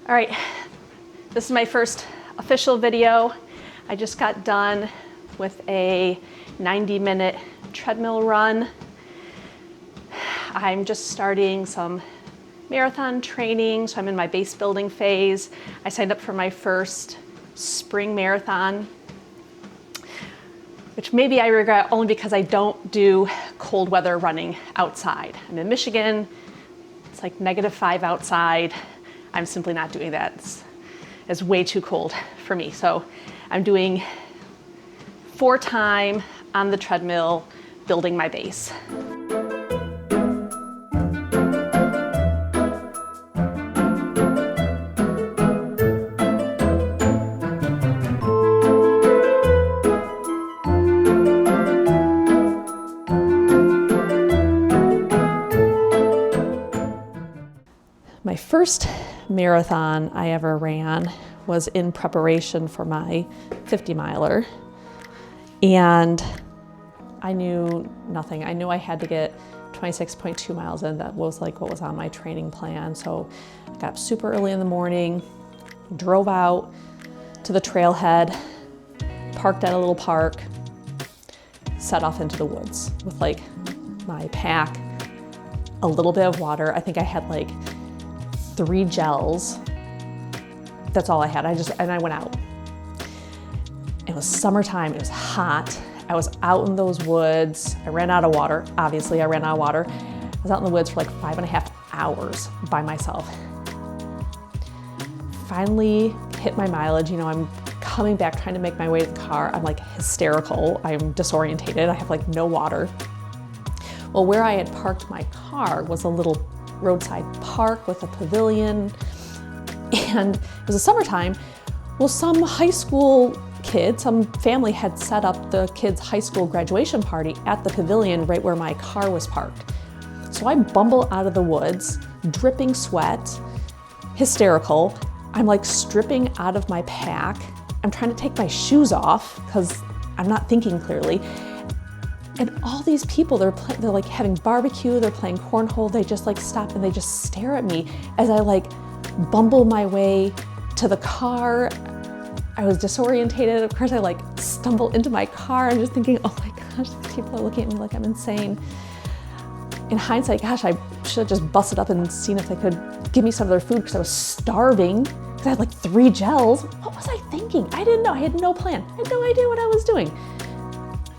All right, this is my first official video. I just got done with a 90-minute treadmill run. I'm just starting some marathon training, so I'm in my base building phase. I signed up for my first spring marathon, which maybe I regret only because I don't do cold weather running outside. I'm in Michigan, it's like -5 outside. I'm simply not doing that. It's way too cold for me. So I'm doing 4 time on the treadmill, building my base. My first marathon I ever ran was in preparation for my 50-miler, and I knew nothing. I knew I had to get 26.2 miles in. That was like what was on my training plan. So I got up super early in the morning, drove out to the trailhead, parked at a little park, set off into the woods with like my pack, a little bit of water. I think I had like 3 gels. That's all I had. And I went out. It was summertime, it was hot. I was out in those woods. I ran out of water. Obviously, I ran out of water. I was out in the woods for like 5.5 hours by myself. Finally hit my mileage. You know, I'm coming back, trying to make my way to the car. I'm like hysterical. I'm disorientated. I have like no water. Well, where I had parked my car was a little roadside park with a pavilion, and it was the summertime. Well, some high school kid, some family had set up the kids' high school graduation party at the pavilion right where my car was parked. So I bumble out of the woods, dripping sweat, hysterical. I'm like stripping out of my pack. I'm trying to take my shoes off because I'm not thinking clearly. And all these people, they're like having barbecue, they're playing cornhole, they just like stop and they just stare at me as I like bumble my way to the car. I was disorientated. Of course, I like stumble into my car. I'm just thinking, oh my gosh, these people are looking at me like I'm insane. In hindsight, gosh, I should have just busted up and seen if they could give me some of their food because I was starving because I had like 3 gels. What was I thinking? I didn't know. I had no plan. I had no idea what I was doing.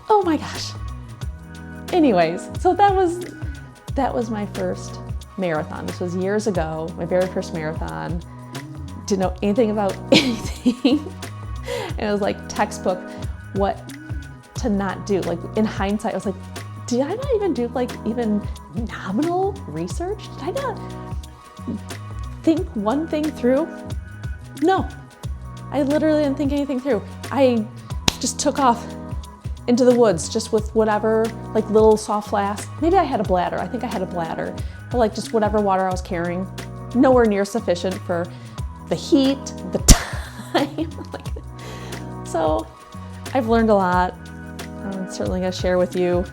Oh my gosh. Anyways, so that was my first marathon. This was years ago, my very first marathon. Didn't know anything about anything. And it was like textbook what to not do. Like in hindsight, I was like, did I not even do like even nominal research? Did I not think one thing through? No, I literally didn't think anything through. I just took off into the woods just with whatever, like little soft flask. Maybe I had a bladder. I think I had a bladder, but like just whatever water I was carrying, nowhere near sufficient for the heat, the time. So I've learned a lot. I'm certainly gonna share with you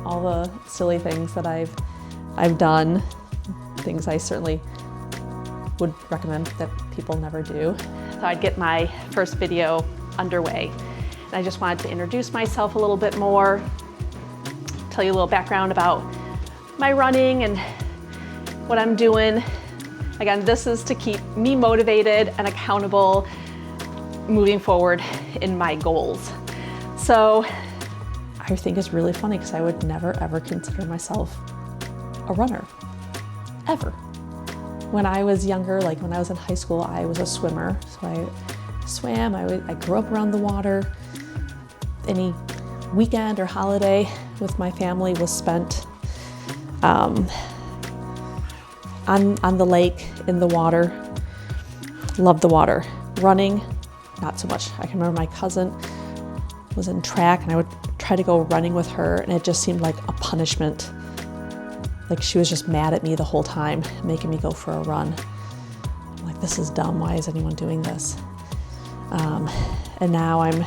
all the silly things that I've done, things I certainly would recommend that people never do. So I'd get my first video underway. I just wanted to introduce myself a little bit more, tell you a little background about my running and what I'm doing. Again, this is to keep me motivated and accountable moving forward in my goals. So I think it's really funny because I would never ever consider myself a runner, ever. When I was younger, like when I was in high school, I was a swimmer. So I swam, I grew up around the water. Any weekend or holiday with my family was spent on the lake, in the water. Loved the water. Running, not so much. I can remember my cousin was in track and I would try to go running with her and it just seemed like a punishment. Like she was just mad at me the whole time, making me go for a run. I'm like, this is dumb. Why is anyone doing this? And now I'm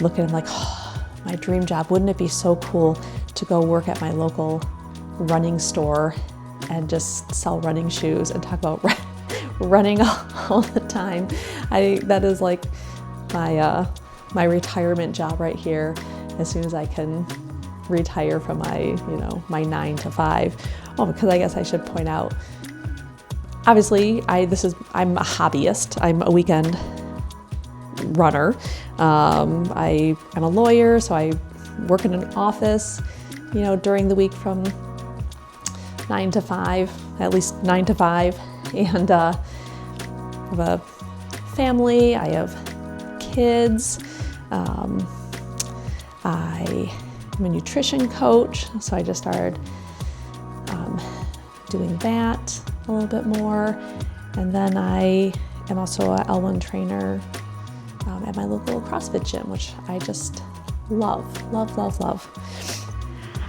looking, I'm like, oh, my dream job. Wouldn't it be so cool to go work at my local running store and just sell running shoes and talk about running all the time. That is like my retirement job right here. As soon as I can retire from my 9 to 5. Oh, because I guess I should point out, obviously I'm a hobbyist. I'm a weekend runner. I'm a lawyer, so I work in an office, during the week from 9 to 5, at least 9 to 5. And I have a family, I have kids. I'm a nutrition coach, so I just started doing that a little bit more. And then I am also a L1 trainer at my local CrossFit gym, which I just love.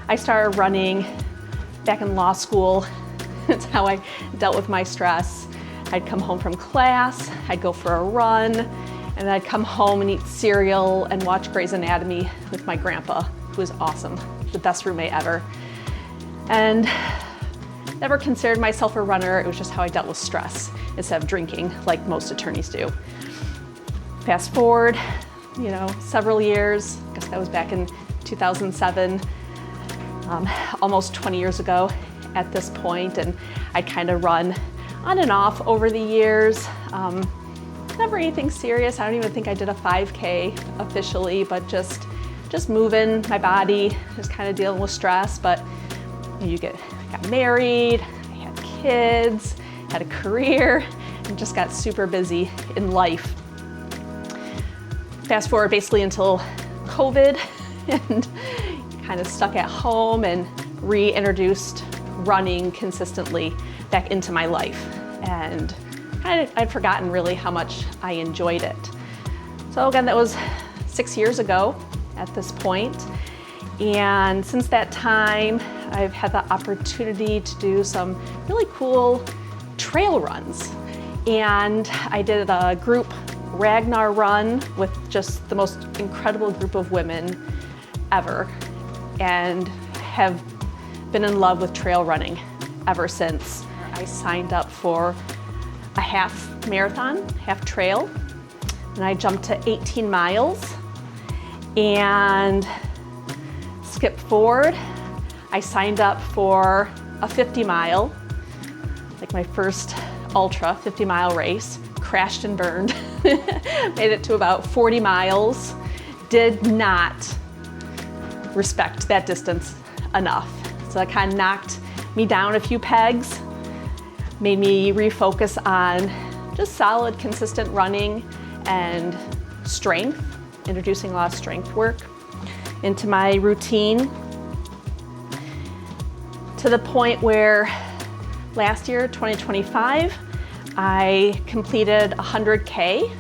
I started running back in law school. It's how I dealt with my stress. I'd come home from class, I'd go for a run, and then I'd come home and eat cereal and watch Grey's Anatomy with my grandpa, who was awesome, the best roommate ever. And never considered myself a runner. It was just how I dealt with stress instead of drinking like most attorneys do. Fast forward, several years, I guess that was back in 2007, almost 20 years ago at this point, and I'd kind of run on and off over the years. Never anything serious. I don't even think I did a 5K officially, but just moving my body, just kind of dealing with stress. But got married, I had kids, had a career, and just got super busy in life. Fast forward basically until COVID, and kind of stuck at home and reintroduced running consistently back into my life. And I'd forgotten really how much I enjoyed it. So again, that was 6 years ago at this point. And since that time, I've had the opportunity to do some really cool trail runs. And I did a group Ragnar run with just the most incredible group of women ever, and have been in love with trail running ever since. I signed up for a half marathon, half trail, and I jumped to 18 miles. And skip forward, I signed up for a 50 mile, like my first ultra 50 mile race, crashed and burned, made it to about 40 miles, did not respect that distance enough. So that kind of knocked me down a few pegs, made me refocus on just solid, consistent running and strength, introducing a lot of strength work into my routine, to the point where last year, 2025, I completed 100K,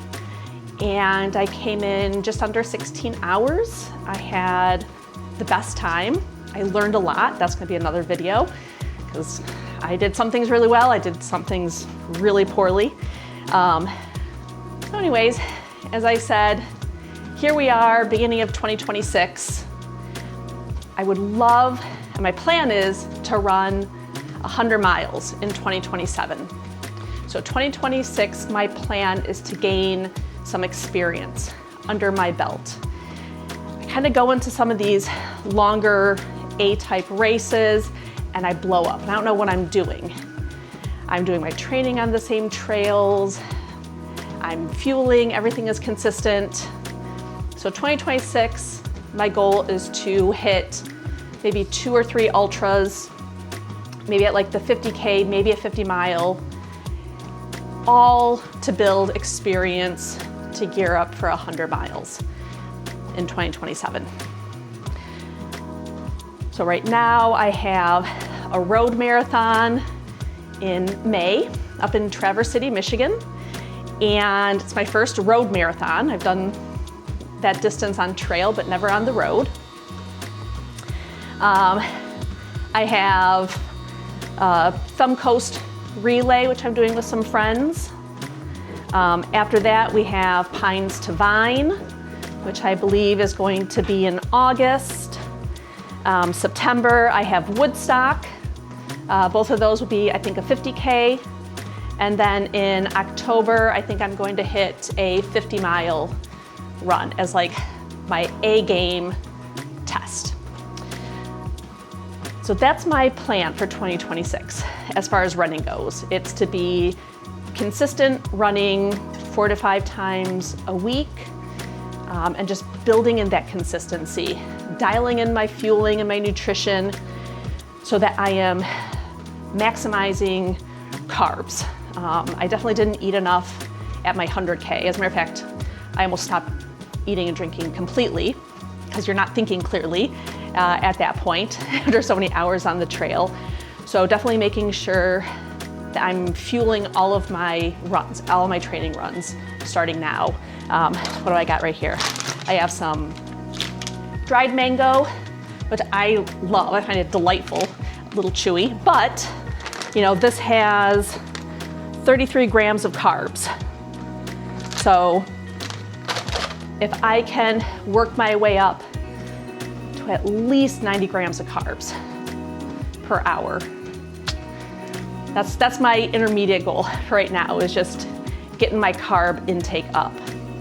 and I came in just under 16 hours. I had the best time. I learned a lot. That's gonna be another video, because I did some things really well, I did some things really poorly. So anyways, as I said, here we are, beginning of 2026. I would love, and my plan is to run 100 miles in 2027. So 2026, my plan is to gain some experience under my belt. I kind of go into some of these longer A-type races and I blow up, and I don't know what I'm doing. I'm doing my training on the same trails, I'm fueling, everything is consistent. So 2026, my goal is to hit maybe 2 or 3 ultras, maybe at like the 50K, maybe a 50 mile, all to build experience to gear up for 100 miles in 2027. So right now I have a road marathon in May up in Traverse City, Michigan. And it's my first road marathon. I've done that distance on trail, but never on the road. I have Thumb Coast Relay, which I'm doing with some friends. After that, we have Pines to Vine, which I believe is going to be in August. September, I have Woodstock. Both of those will be, I think, a 50K. And then in October, I think I'm going to hit a 50-mile run as like my A game test. So that's my plan for 2026 as far as running goes. It's to be consistent running 4 to 5 times a week, and just building in that consistency, dialing in my fueling and my nutrition so that I am maximizing carbs. I definitely didn't eat enough at my 100K. As a matter of fact, I almost stopped eating and drinking completely because you're not thinking clearly at that point after so many hours on the trail. So definitely making sure that I'm fueling all of my runs, all of my training runs starting now. What do I got right here? I have some dried mango, which I love. I find it delightful, a little chewy, but you know, this has 33 grams of carbs. So if I can work my way up to at least 90 grams of carbs per hour, that's my intermediate goal right now, is just getting my carb intake up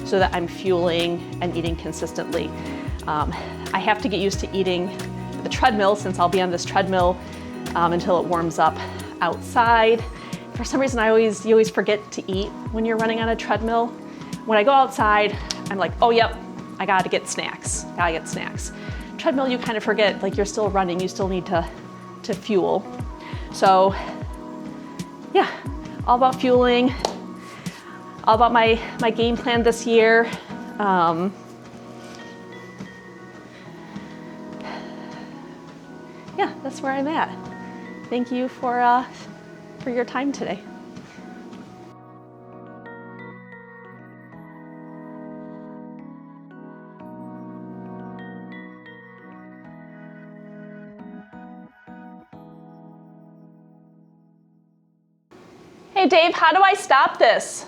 so that I'm fueling and eating consistently. I have to get used to eating the treadmill, since I'll be on this treadmill until it warms up outside. For some reason, you always forget to eat when you're running on a treadmill. When I go outside, I'm like, oh yep, I gotta get snacks. Treadmill, you kind of forget, like you're still running, you still need to fuel. So yeah, all about fueling, all about my game plan this year. Yeah, that's where I'm at. Thank you for your time today. Hey Dave, how do I stop this?